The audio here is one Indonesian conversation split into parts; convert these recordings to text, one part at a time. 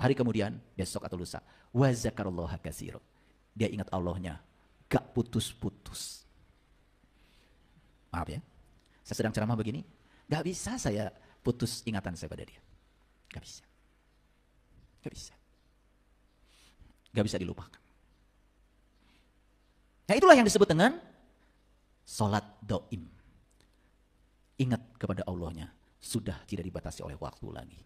Hari kemudian, besok atau lusa. Wa zakarullaha katsira. Dia ingat Allahnya, gak putus-putus. Maaf ya, saya sedang ceramah begini, gak bisa saya putus ingatan saya pada dia. Gak bisa. Gak bisa. Gak bisa dilupakan. Nah itulah yang disebut dengan sholat doim. Ingat kepada Allahnya, sudah tidak dibatasi oleh waktu lagi.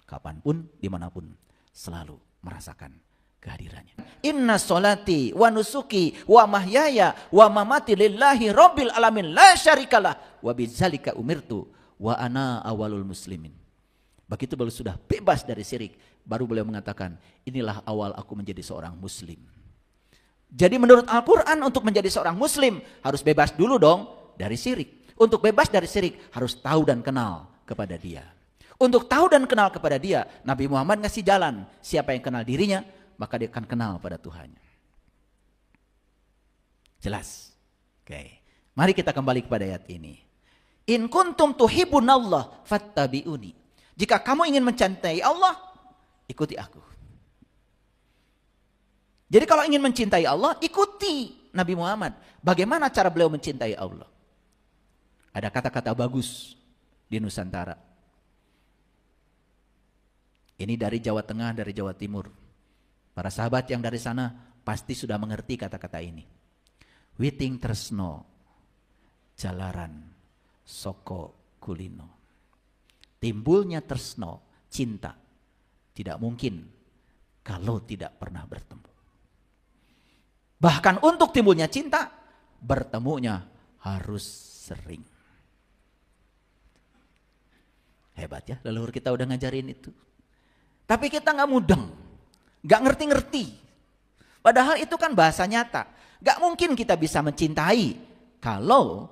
Kapanpun, dimanapun, selalu merasakan kehadirannya. Inna sholati wa nusuki wa mahyaya wa mamati lillahi rabbil alamin la syarikalah wa bidzalika umirtu wa ana awalul muslimin. Begitu beliau sudah bebas dari syirik, baru beliau mengatakan, inilah awal aku menjadi seorang muslim. Jadi menurut Al-Quran, untuk menjadi seorang muslim harus bebas dulu dong dari syirik. Untuk bebas dari syirik harus tahu dan kenal kepada dia. Untuk tahu dan kenal kepada dia, Nabi Muhammad ngasih jalan. Siapa yang kenal dirinya, maka dia akan kenal pada Tuhannya. Jelas? Oke. Mari kita kembali kepada ayat ini. In kuntum tuhibbunallah fattabi'uni. Jika kamu ingin mencintai Allah, ikuti aku. Jadi kalau ingin mencintai Allah, ikuti Nabi Muhammad. Bagaimana cara beliau mencintai Allah? Ada kata-kata bagus di Nusantara. Ini dari Jawa Tengah, dari Jawa Timur. Para sahabat yang dari sana pasti sudah mengerti kata-kata ini. Witing tresno, jalaran, soko kulino. Timbulnya tresno, cinta, tidak mungkin kalau tidak pernah bertemu. Bahkan untuk timbulnya cinta, bertemunya harus sering. Hebat ya, leluhur kita udah ngajarin itu. Tapi kita gak mudeng, gak ngerti-ngerti. Padahal itu kan bahasa nyata. Gak mungkin kita bisa mencintai kalau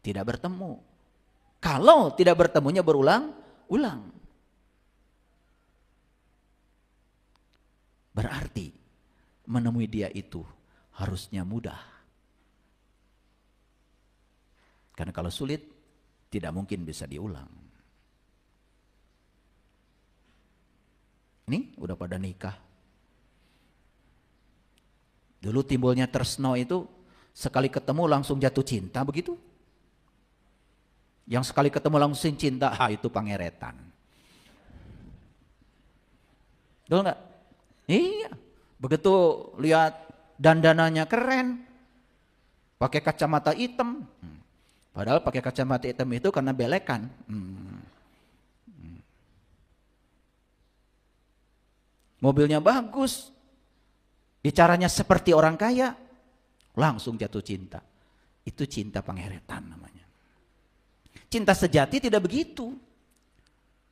tidak bertemu. Kalau tidak bertemunya berulang-ulang. Berarti menemui dia itu harusnya mudah. Karena kalau sulit, tidak mungkin bisa diulang. Ini udah pada nikah. Dulu timbulnya tresno itu sekali ketemu langsung jatuh cinta begitu. Yang sekali ketemu langsung cinta, itu pangeretan. Betul nggak? Iya. Begitu lihat dandanannya keren, pakai kacamata hitam. Padahal pakai kacamata hitam itu karena belekan. Mobilnya bagus, bicaranya seperti orang kaya, langsung jatuh cinta. Itu cinta pangeretan namanya. Cinta sejati tidak begitu.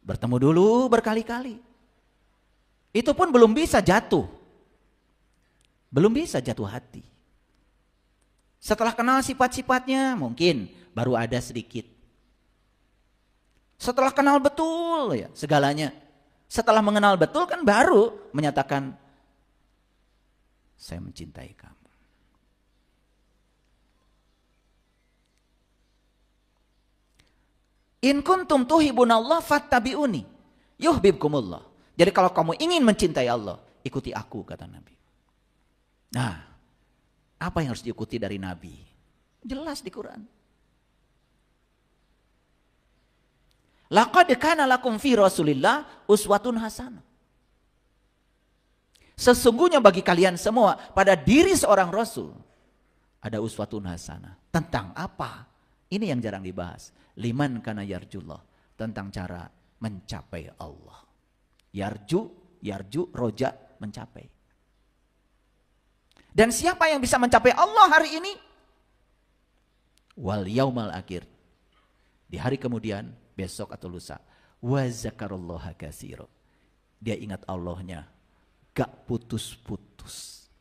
Bertemu dulu berkali-kali. Itu pun belum bisa jatuh. Belum bisa jatuh hati. Setelah kenal sifat-sifatnya mungkin baru ada sedikit. Setelah kenal betul ya segalanya. Setelah mengenal betul kan baru menyatakan saya mencintai kamu. In kuntum tuhibunallah fattabi'uni yuhibbukumullah. Jadi kalau kamu ingin mencintai Allah, ikuti aku kata Nabi. Nah, apa yang harus diikuti dari Nabi? Jelas di Quran. Laqad kana lakum fi Rasulillah uswatun hasanah. Sesungguhnya bagi kalian semua pada diri seorang Rasul ada uswatun hasanah. Tentang apa? Ini yang jarang dibahas. Liman kana yarjullah, tentang cara mencapai Allah. Yarju, roja, mencapai. Dan siapa yang bisa mencapai Allah hari ini? Wal yaumal akhir. Di hari kemudian, besok atau lusa. Wa zakarullaha katsira. Dia ingat Allahnya, gak putus-putus.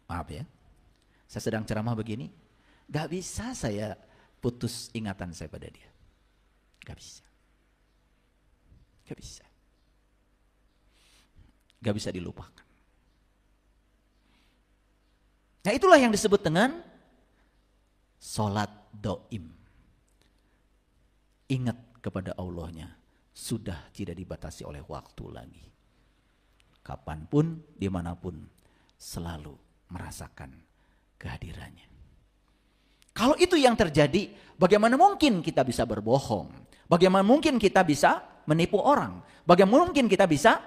Maaf ya, saya sedang ceramah begini, gak bisa saya putus ingatan saya pada dia. Gak bisa. Gak bisa. Gak bisa dilupakan. Nah itulah yang disebut dengan sholat doim. Ingat kepada Allahnya, sudah tidak dibatasi oleh waktu lagi. Kapanpun, dimanapun, selalu merasakan kehadirannya. Kalau itu yang terjadi, bagaimana mungkin kita bisa berbohong? Bagaimana mungkin kita bisa menipu orang? Bagaimana mungkin kita bisa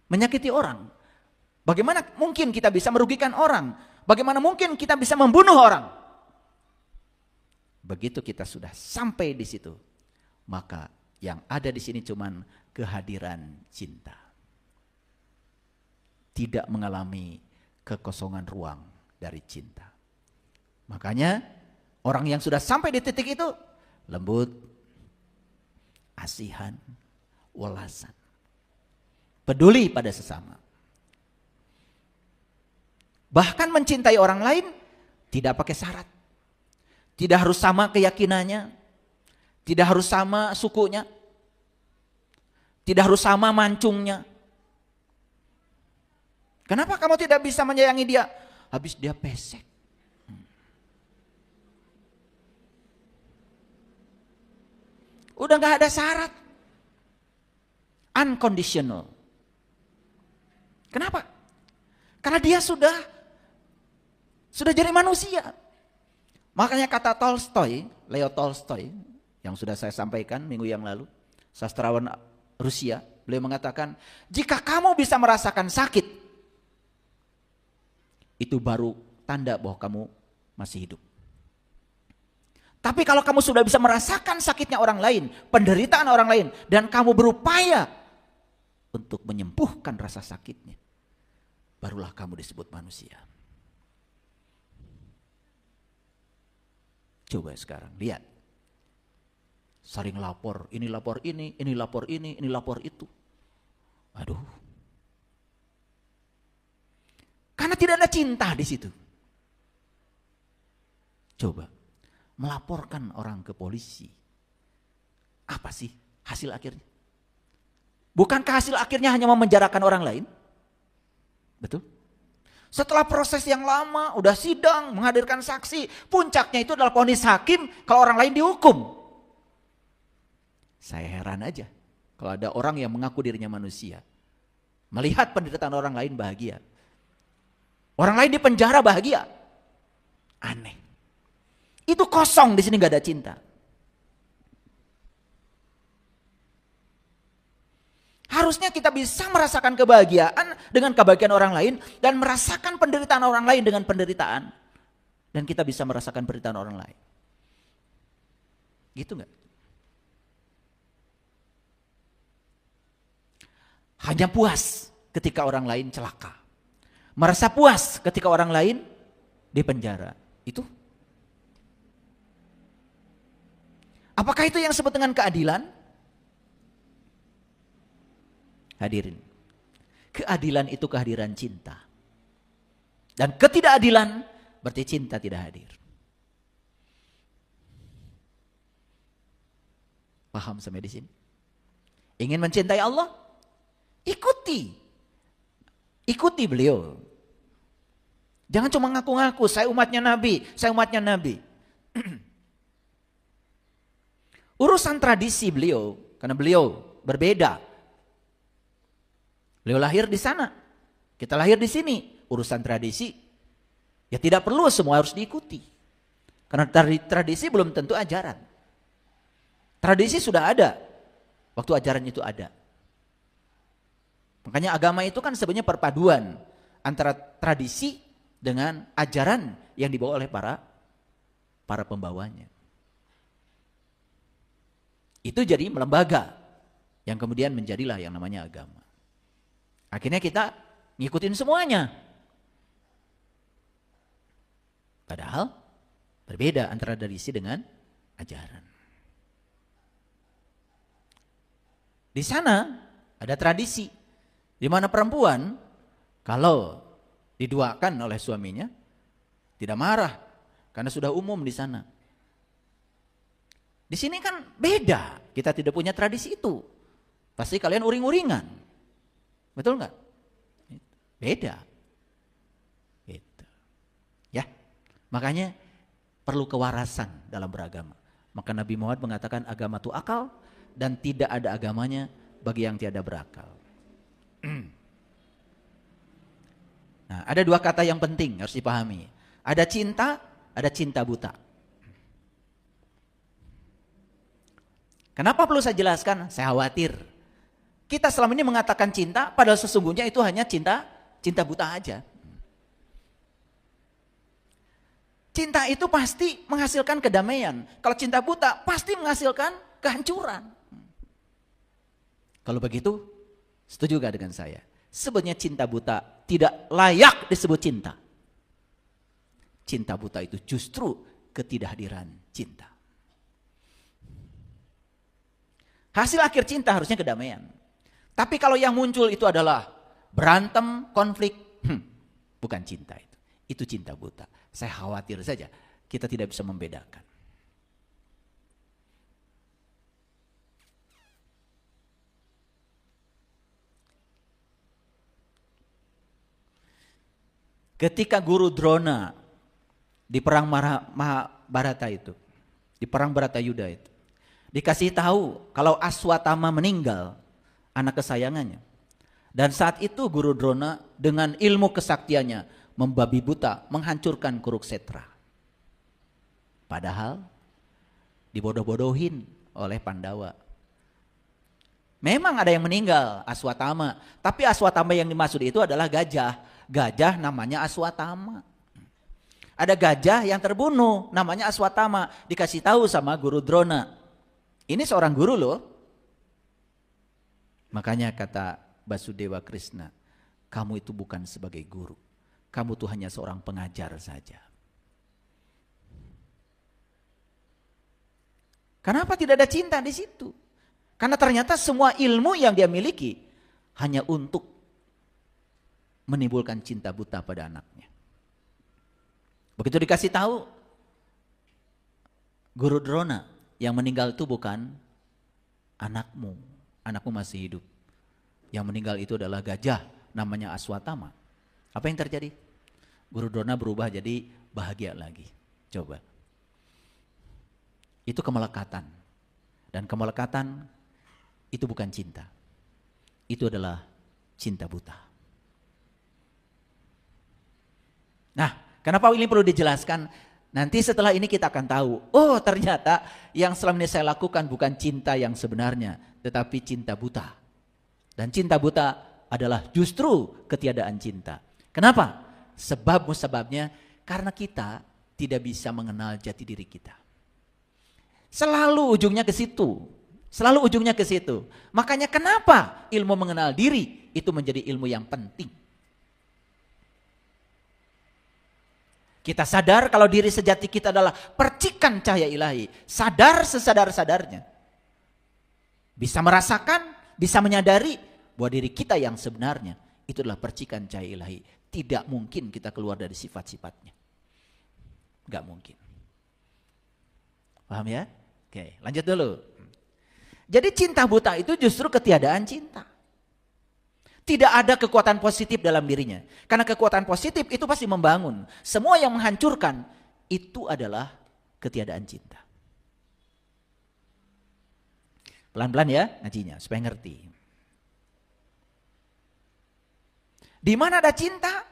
menyakiti orang? Bagaimana mungkin kita bisa merugikan orang? Bagaimana mungkin kita bisa membunuh orang? Begitu kita sudah sampai di situ, maka yang ada di sini cuman kehadiran cinta. Tidak mengalami kekosongan ruang dari cinta. Makanya orang yang sudah sampai di titik itu lembut, asihan, welasan, peduli pada sesama. Bahkan mencintai orang lain tidak pakai syarat. Tidak harus sama keyakinannya, tidak harus sama sukunya, tidak harus sama mancungnya. Kenapa kamu tidak bisa menyayangi dia? Habis dia pesek. Udah gak ada syarat. Unconditional. Kenapa? Karena dia sudah jadi manusia. Makanya kata Tolstoy, Leo Tolstoy, yang sudah saya sampaikan minggu yang lalu, sastrawan Rusia, beliau mengatakan, jika kamu bisa merasakan sakit, itu baru tanda bahwa kamu masih hidup. Tapi kalau kamu sudah bisa merasakan sakitnya orang lain, penderitaan orang lain, dan kamu berupaya untuk menyembuhkan rasa sakitnya, barulah kamu disebut manusia. Coba sekarang lihat. Saling lapor, ini lapor ini lapor ini lapor itu. Aduh. Karena tidak ada cinta di situ. Coba melaporkan orang ke polisi. Apa sih hasil akhirnya? Bukankah hasil akhirnya hanya memenjarakan orang lain? Betul? Setelah proses yang lama, udah sidang, menghadirkan saksi, puncaknya itu adalah vonis hakim kalau orang lain dihukum. Saya heran aja kalau ada orang yang mengaku dirinya manusia, melihat penderitaan orang lain bahagia. Orang lain di penjara bahagia. Aneh. Itu kosong, di sini gak ada cinta. Harusnya kita bisa merasakan kebahagiaan dengan kebahagiaan orang lain dan merasakan penderitaan orang lain dengan penderitaan. Dan kita bisa merasakan penderitaan orang lain. Gitu enggak? Hanya puas ketika orang lain celaka. Merasa puas ketika orang lain di penjara. Itu. Apakah itu yang disebut dengan keadilan? Hadirin, keadilan itu kehadiran cinta. Dan ketidakadilan berarti cinta tidak hadir. Paham sampai di sini? Ingin mencintai Allah? Ikuti. Ikuti beliau. Jangan cuma ngaku-ngaku, saya umatnya Nabi, saya umatnya Nabi. Urusan tradisi beliau, karena beliau berbeda. Beliau lahir di sana, kita lahir di sini. Urusan tradisi, ya tidak perlu semua harus diikuti. Karena tradisi belum tentu ajaran. Tradisi sudah ada, waktu ajaran itu ada. Makanya agama itu kan sebenarnya perpaduan antara tradisi dengan ajaran yang dibawa oleh para pembawanya. Itu jadi melembaga, yang kemudian menjadilah yang namanya agama. Akhirnya kita ngikutin semuanya. Padahal berbeda antara tradisi dengan ajaran. Di sana ada tradisi di mana perempuan kalau diduakan oleh suaminya tidak marah karena sudah umum di sana. Di sini kan beda, kita tidak punya tradisi itu. Pasti kalian uring-uringan. Betul nggak? Beda. Gitu. Ya, makanya perlu kewarasan dalam beragama. Maka Nabi Muhammad mengatakan agama itu akal, dan tidak ada agamanya bagi yang tiada berakal. Nah, ada dua kata yang penting harus dipahami. Ada cinta buta. Kenapa perlu saya jelaskan? Saya khawatir kita selama ini mengatakan cinta, padahal sesungguhnya itu hanya cinta buta aja. Cinta itu pasti menghasilkan kedamaian. Kalau cinta buta pasti menghasilkan kehancuran. Kalau begitu, setuju gak dengan saya? Sebenarnya cinta buta tidak layak disebut cinta. Cinta buta itu justru ketidakhadiran cinta. Hasil akhir cinta harusnya kedamaian. Tapi kalau yang muncul itu adalah berantem, konflik, bukan cinta itu. Itu cinta buta. Saya khawatir saja kita tidak bisa membedakan. Ketika guru Drona di perang Mahabharata itu, di perang Bharatayuda itu, dikasih tahu kalau Aswatthama meninggal, anak kesayangannya. Dan saat itu guru Drona dengan ilmu kesaktiannya membabi buta, menghancurkan Kuruksetra. Padahal dibodoh-bodohin oleh Pandawa. Memang ada yang meninggal, Aswatthama. Tapi Aswatthama yang dimaksud itu adalah gajah. Gajah namanya Aswatthama. Ada gajah yang terbunuh, namanya Aswatthama. Dikasih tahu sama guru Drona. Ini seorang guru loh. Makanya kata Basudewa Krishna, kamu itu bukan sebagai guru. Kamu tuh hanya seorang pengajar saja. Kenapa tidak ada cinta di situ? Karena ternyata semua ilmu yang dia miliki hanya untuk menimbulkan cinta buta pada anaknya. Begitu dikasih tahu, guru Drona yang meninggal itu bukan anakmu. Anakmu masih hidup. Yang meninggal itu adalah gajah, namanya Aswatthama. Apa yang terjadi? Guru Drona berubah jadi bahagia lagi. Coba. Itu kemelekatan. Dan kemelekatan itu bukan cinta. Itu adalah cinta buta. Nah, kenapa ini perlu dijelaskan? Nanti setelah ini kita akan tahu, oh ternyata yang selama ini saya lakukan bukan cinta yang sebenarnya, tetapi cinta buta. Dan cinta buta adalah justru ketiadaan cinta. Kenapa? Sebabnya karena kita tidak bisa mengenal jati diri kita. Selalu ujungnya ke situ. Selalu ujungnya ke situ. Makanya kenapa ilmu mengenal diri itu menjadi ilmu yang penting. Kita sadar kalau diri sejati kita adalah percikan cahaya ilahi. Sadar sesadar-sadarnya. Bisa merasakan, bisa menyadari bahwa diri kita yang sebenarnya itu adalah percikan cahaya ilahi. Tidak mungkin kita keluar dari sifat-sifatnya. Gak mungkin. Paham ya? Oke, lanjut dulu. Jadi cinta buta itu justru ketiadaan cinta. Tidak ada kekuatan positif dalam dirinya. Karena kekuatan positif itu pasti membangun. Semua yang menghancurkan itu adalah ketiadaan cinta. Pelan-pelan ya ngajinya supaya ngerti. Di mana ada cinta,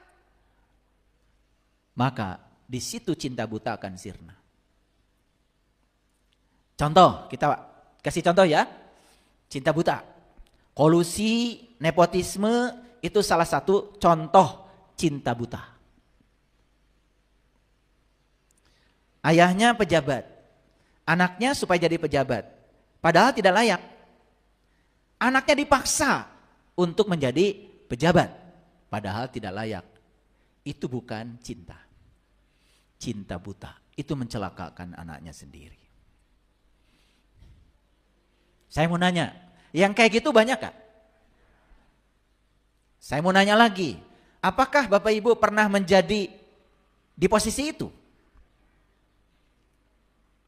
maka di situ cinta buta akan sirna. Contoh, kita kasih contoh ya. Cinta buta. Kolusi, nepotisme itu salah satu contoh cinta buta. Ayahnya pejabat, anaknya supaya jadi pejabat, padahal tidak layak. Anaknya dipaksa untuk menjadi pejabat, padahal tidak layak. Itu bukan cinta. Cinta buta, itu mencelakakan anaknya sendiri. Saya mau nanya, yang kayak gitu banyak gak? Saya mau nanya lagi, apakah Bapak Ibu pernah menjadi di posisi itu?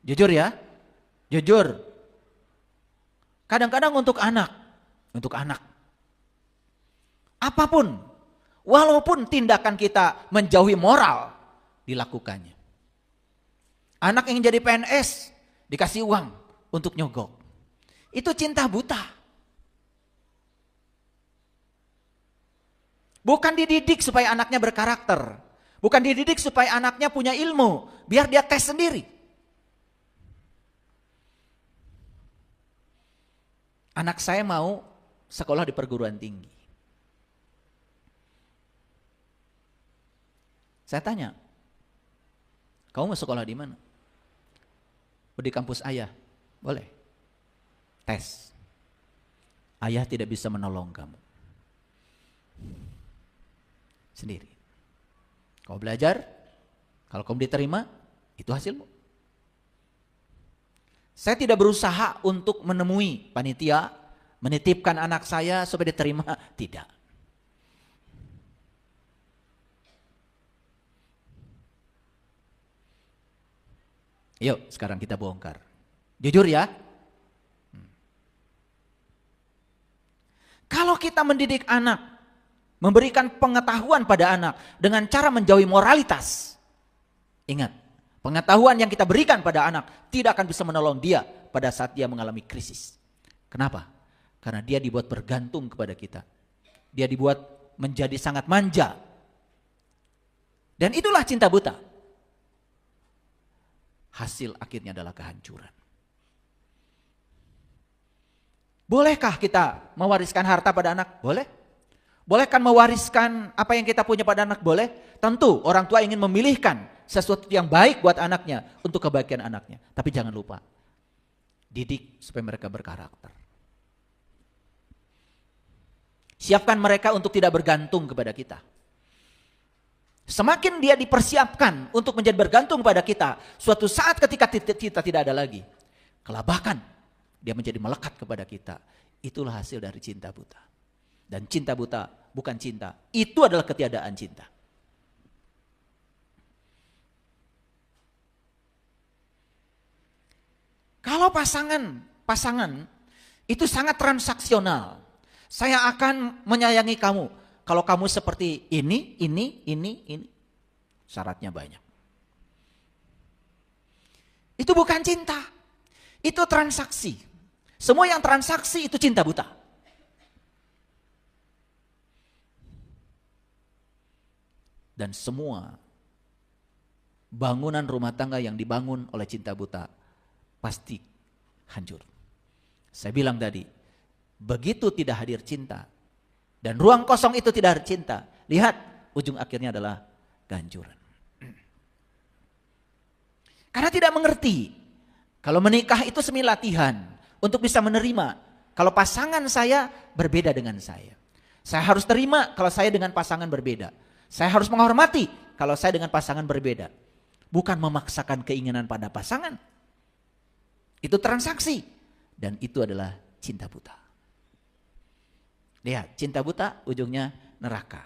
Jujur ya, jujur. Kadang-kadang untuk anak, apapun, walaupun tindakan kita menjauhi moral, dilakukannya. Anak yang jadi PNS, dikasih uang untuk nyogok. Itu cinta buta. Bukan dididik supaya anaknya berkarakter. Bukan dididik supaya anaknya punya ilmu. Biar dia tes sendiri. Anak saya mau sekolah di perguruan tinggi. Saya tanya, kamu mau sekolah di mana? Di kampus ayah. Boleh. Tes. Ayah tidak bisa menolong kamu. Sendiri. Kau belajar, kalau kamu diterima, itu hasilmu. Saya tidak berusaha untuk menemui panitia, menitipkan anak saya supaya diterima. Tidak. Yuk sekarang kita bongkar. Jujur ya. Kalau kita mendidik anak, memberikan pengetahuan pada anak dengan cara menjauhi moralitas. Ingat, pengetahuan yang kita berikan pada anak tidak akan bisa menolong dia pada saat dia mengalami krisis. Kenapa? Karena dia dibuat bergantung kepada kita. Dia dibuat menjadi sangat manja. Dan itulah cinta buta. Hasil akhirnya adalah kehancuran. Bolehkah kita mewariskan harta pada anak? Boleh. Bolehkan mewariskan apa yang kita punya pada anak? Boleh. Tentu orang tua ingin memilihkan sesuatu yang baik buat anaknya untuk kebaikan anaknya. Tapi jangan lupa, didik supaya mereka berkarakter. Siapkan mereka untuk tidak bergantung kepada kita. Semakin dia dipersiapkan untuk menjadi bergantung pada kita, suatu saat ketika kita tidak ada lagi, kelabakan dia menjadi melekat kepada kita. Itulah hasil dari cinta buta. Dan cinta buta bukan cinta, itu adalah ketiadaan cinta. Kalau pasangan itu sangat transaksional. Saya akan menyayangi kamu kalau kamu seperti ini. Syaratnya banyak. Itu bukan cinta. Itu transaksi. Semua yang transaksi itu cinta buta. Dan semua bangunan rumah tangga yang dibangun oleh cinta buta pasti hancur. Saya bilang tadi, begitu tidak hadir cinta dan ruang kosong itu tidak hadir cinta, lihat ujung akhirnya adalah kehancuran. Karena tidak mengerti kalau menikah itu semi latihan untuk bisa menerima kalau pasangan saya berbeda dengan saya. Saya harus terima kalau saya dengan pasangan berbeda. Saya harus menghormati kalau saya dengan pasangan berbeda. Bukan memaksakan keinginan pada pasangan. Itu transaksi. Dan itu adalah cinta buta. Lihat, cinta buta ujungnya neraka.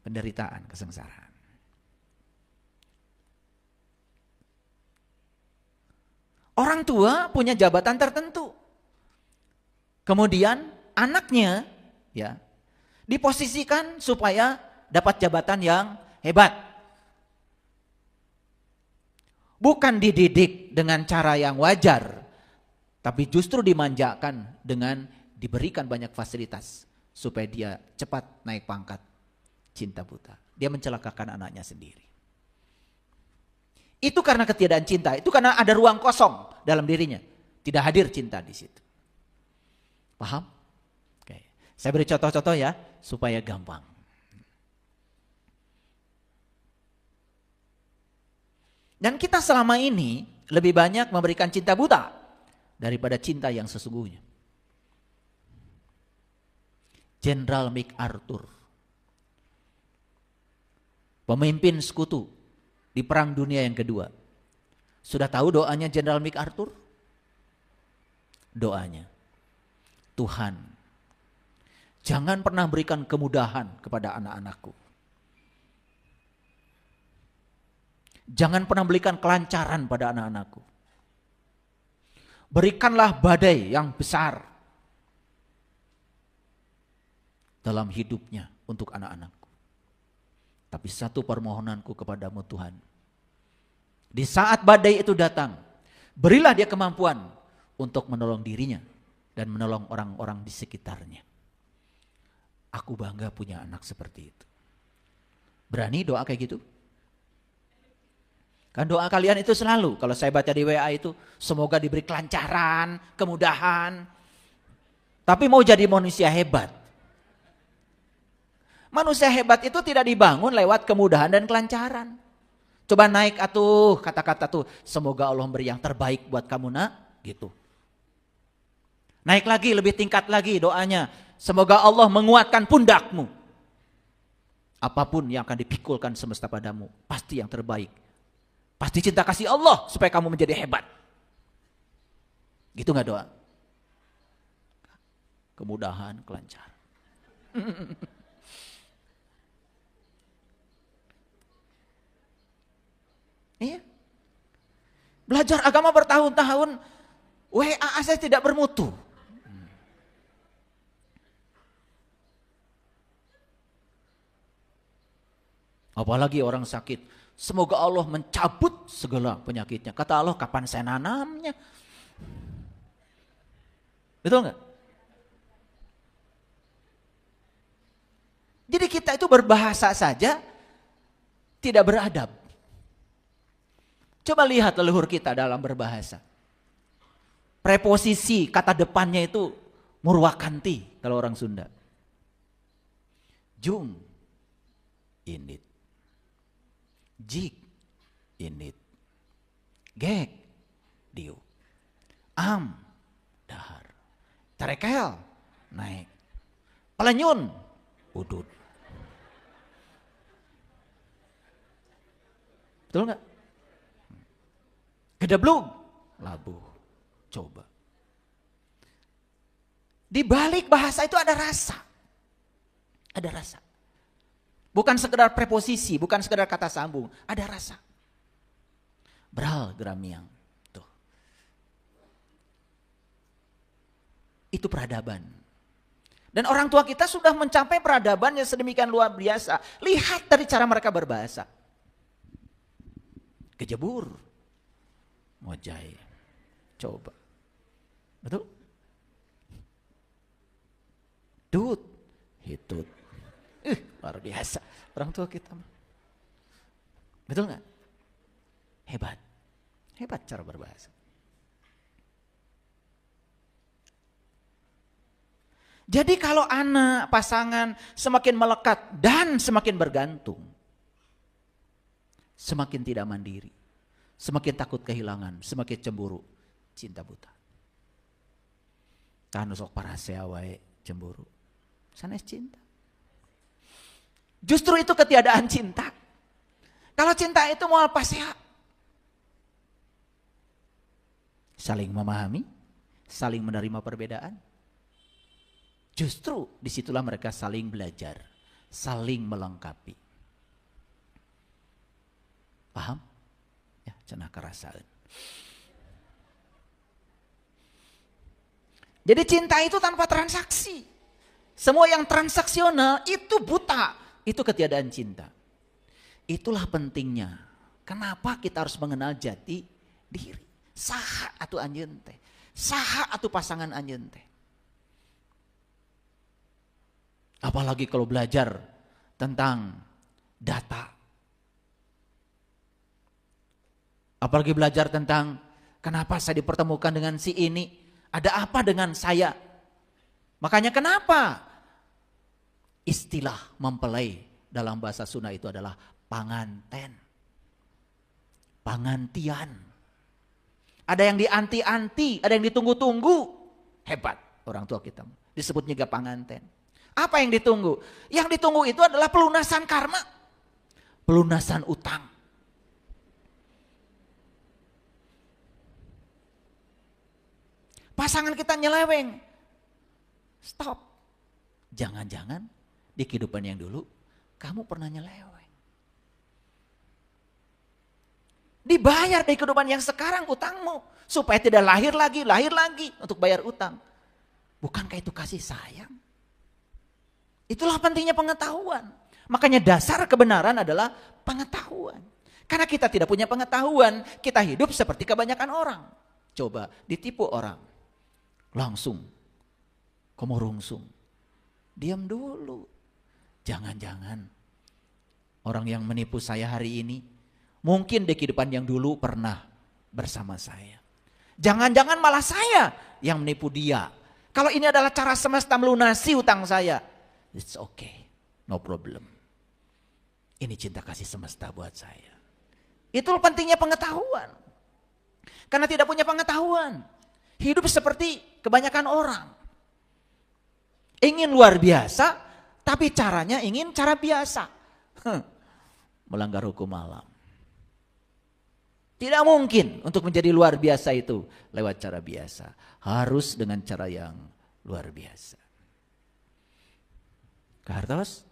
Penderitaan, kesengsaraan. Orang tua punya jabatan tertentu. Kemudian anaknya ya diposisikan supaya dapat jabatan yang hebat. Bukan dididik dengan cara yang wajar, tapi justru dimanjakan dengan diberikan banyak fasilitas supaya dia cepat naik pangkat. Cinta buta. Dia mencelakakan anaknya sendiri. Itu karena ketiadaan cinta, itu karena ada ruang kosong dalam dirinya. Tidak hadir cinta di situ. Paham? Oke. Saya beri contoh-contoh ya, supaya gampang. Dan kita selama ini lebih banyak memberikan cinta buta daripada cinta yang sesungguhnya. Jenderal MacArthur, pemimpin sekutu di Perang Dunia yang kedua. Sudah tahu doanya Jenderal MacArthur? Doanya, Tuhan, jangan pernah berikan kemudahan kepada anak-anakku. Jangan pernah berikan kelancaran pada anak-anakku. Berikanlah badai yang besar dalam hidupnya untuk anak-anakku. Tapi satu permohonanku kepadamu Tuhan. Di saat badai itu datang, berilah dia kemampuan untuk menolong dirinya dan menolong orang-orang di sekitarnya. Aku bangga punya anak seperti itu. Berani doa kayak gitu? Kan doa kalian itu selalu, kalau saya baca di WA itu, semoga diberi kelancaran, kemudahan. Tapi mau jadi manusia hebat. Manusia hebat itu tidak dibangun lewat kemudahan dan kelancaran. Coba naik atuh kata-kata tuh, semoga Allah memberi yang terbaik buat kamu nak, gitu. Naik lagi, lebih tingkat lagi doanya, semoga Allah menguatkan pundakmu. Apapun yang akan dipikulkan semesta padamu, pasti yang terbaik. Pasti cinta kasih Allah supaya kamu menjadi hebat. Gitu gak doa? Kemudahan, kelancaran. Iya. Belajar agama bertahun-tahun, WA saya tidak bermutu. Apalagi orang sakit, semoga Allah mencabut segala penyakitnya. Kata Allah, kapan saya nanamnya? Betul nggak? Jadi kita itu berbahasa saja tidak beradab. Coba lihat leluhur kita dalam berbahasa. Preposisi kata depannya itu murwakanti kalau orang Sunda. Jung, init. Jik, init. Gek, diu. Am, dahar. Tarekel, naik. Pelenyun, udut. Betul nggak? Gedeblug, labuh. Coba. Di balik bahasa itu ada rasa. Ada rasa. Bukan sekedar preposisi, bukan sekedar kata sambung, ada rasa. Bral gramiang. Tuh. Itu peradaban. Dan orang tua kita sudah mencapai peradaban yang sedemikian luar biasa. Lihat dari cara mereka berbahasa. Kejebur. Mojai. Coba. Betul? Dut. Hitut. Luar biasa. Orang tua kita. Betul gak? Hebat. Hebat cara berbahasa. Jadi kalau anak, pasangan semakin melekat dan semakin bergantung. Semakin tidak mandiri. Semakin takut kehilangan. Semakin cemburu. Cinta buta. Kan sok parasea wae cemburu. Sanes cinta. Justru itu ketiadaan cinta. Kalau cinta itu mau apa sih? Saling memahami, saling menerima perbedaan. Justru disitulah mereka saling belajar, saling melengkapi. Paham? Ya, cenah kerasaan. Jadi cinta itu tanpa transaksi. Semua yang transaksional itu buta. Itu ketiadaan cinta. Itulah pentingnya. Kenapa kita harus mengenal jati diri. Saha atu anjeun teh. Saha atu pasangan anjeun teh. Apalagi kalau belajar tentang data. Apalagi belajar tentang kenapa saya dipertemukan dengan si ini. Ada apa dengan saya. Makanya kenapa? Istilah mempelai dalam bahasa Sunda itu adalah panganten. Pangantian. Ada yang dianti-anti, ada yang ditunggu-tunggu. Hebat orang tua kita. Disebut juga panganten. Apa yang ditunggu? Yang ditunggu itu adalah pelunasan karma. Pelunasan utang. Pasangan kita nyeleweng. Stop. Jangan-jangan di kehidupan yang dulu, kamu pernah nyeleweng. Dibayar di kehidupan yang sekarang utangmu. Supaya tidak lahir lagi untuk bayar utang. Bukankah itu kasih sayang? Itulah pentingnya pengetahuan. Makanya dasar kebenaran adalah pengetahuan. Karena kita tidak punya pengetahuan, kita hidup seperti kebanyakan orang. Coba ditipu orang, langsung kamu rungsung. Diam dulu. Jangan-jangan orang yang menipu saya hari ini, mungkin di kehidupan yang dulu pernah bersama saya. Jangan-jangan malah saya yang menipu dia. Kalau ini adalah cara semesta melunasi utang saya, it's okay, no problem. Ini cinta kasih semesta buat saya. Itu pentingnya pengetahuan. Karena tidak punya pengetahuan, hidup seperti kebanyakan orang. Ingin luar biasa, tapi caranya ingin cara biasa. Melanggar hukum alam. Tidak mungkin untuk menjadi luar biasa itu lewat cara biasa. Harus dengan cara yang luar biasa. Kartos?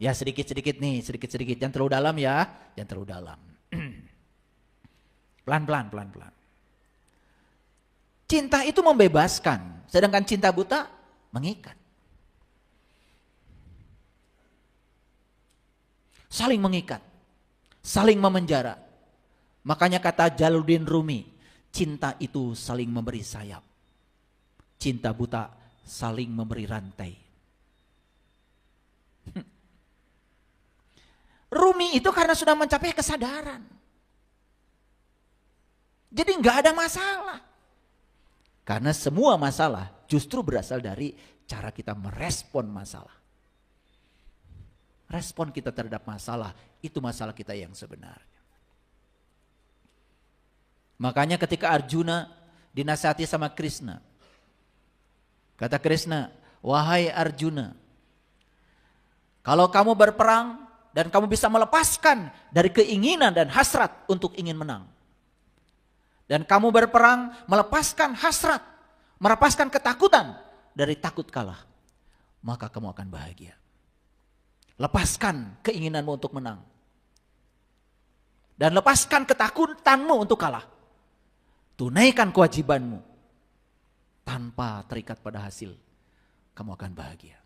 Ya sedikit-sedikit nih, sedikit-sedikit. Jangan terlalu dalam ya, jangan terlalu dalam. Pelan-pelan, pelan-pelan. Cinta itu membebaskan, sedangkan cinta buta mengikat. Saling mengikat, saling memenjara. Makanya kata Jalaluddin Rumi, cinta itu saling memberi sayap. Cinta buta saling memberi rantai. Rumi itu karena sudah mencapai kesadaran. Jadi nggak ada masalah. Karena semua masalah justru berasal dari cara kita merespon masalah. Respon kita terhadap masalah, itu masalah kita yang sebenarnya. Makanya ketika Arjuna dinasihati sama Krishna, kata Krishna, wahai Arjuna, kalau kamu berperang dan kamu bisa melepaskan dari keinginan dan hasrat untuk ingin menang, dan kamu berperang melepaskan hasrat, melepaskan ketakutan dari takut kalah, maka kamu akan bahagia. Lepaskan keinginanmu untuk menang. Dan lepaskan ketakutanmu untuk kalah. Tunaikan kewajibanmu. Tanpa terikat pada hasil, kamu akan bahagia.